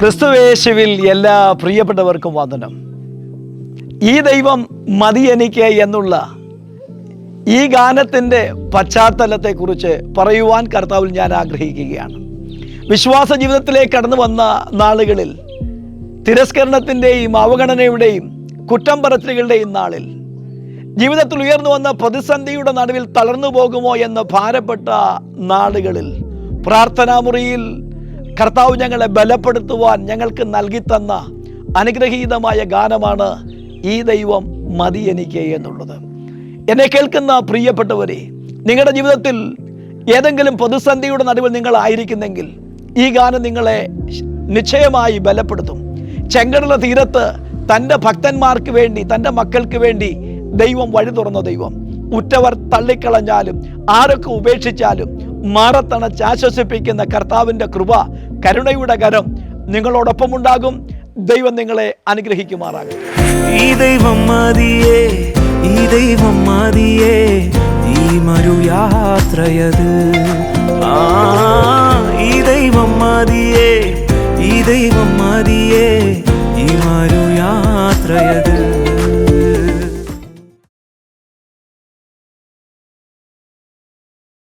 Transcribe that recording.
ക്രിസ്തുവേശുവിൽ എല്ലാ പ്രിയപ്പെട്ടവർക്കും വന്ദനം. ഈ ദൈവം മതി എനിക്ക് എന്നുള്ള ഈ ഗാനത്തിൻ്റെ പശ്ചാത്തലത്തെക്കുറിച്ച് പറയുവാൻ കർത്താവിൽ ഞാൻ ആഗ്രഹിക്കുകയാണ്. വിശ്വാസ ജീവിതത്തിലേക്ക് കടന്നു വന്ന നാളുകളിൽ തിരസ്കരണത്തിൻ്റെയും അവഗണനയുടെയും കുറ്റം പറച്ചിലുകളുടെയും നാളിൽ ജീവിതത്തിൽ ഉയർന്നു വന്ന പ്രതിസന്ധിയുടെ നടുവിൽ തളർന്നു പോകുമോ എന്ന് ഭാരപ്പെട്ട നാളുകളിൽ പ്രാർത്ഥനാമുറിയിൽ കർത്താവ് ഞങ്ങളെ ബലപ്പെടുത്തുവാൻ ഞങ്ങൾക്ക് നൽകി തന്ന അനുഗ്രഹീതമായ ഗാനമാണ് ഈ ദൈവം മതി എനിക്ക് എന്നുള്ളത്. എന്നെ കേൾക്കുന്ന പ്രിയപ്പെട്ടവരെ, നിങ്ങളുടെ ജീവിതത്തിൽ ഏതെങ്കിലും പ്രതിസന്ധിയുടെ നടുവിൽ നിങ്ങളായിരിക്കുന്നെങ്കിൽ ഈ ഗാനം നിങ്ങളെ നിശ്ചയമായി ബലപ്പെടുത്തും. ചെങ്കടല തീരത്ത് തൻ്റെ ഭക്തന്മാർക്ക് വേണ്ടി, തൻ്റെ മക്കൾക്ക് വേണ്ടി ദൈവം വഴി തുറന്ന ദൈവം. ഉറ്റവർ തള്ളിക്കളഞ്ഞാലും ആരൊക്കെ ഉപേക്ഷിച്ചാലും മാറത്തണച്ച് ആശ്വസിപ്പിക്കുന്ന കർത്താവിൻ്റെ കൃപ, കരുണയുടെ കരം നിങ്ങളോടൊപ്പം ഉണ്ടാകും. ദൈവം നിങ്ങളെ അനുഗ്രഹിക്കുമാറാകും. ഈ ദൈവം മതിയേ, ഈ ദൈവം മതിയേ, ഈ മരുയാത്രയത്. ഈ ദൈവം മതിയേ, ഈ ദൈവം മതിയേ, ഈ മരുയാത്രയത്.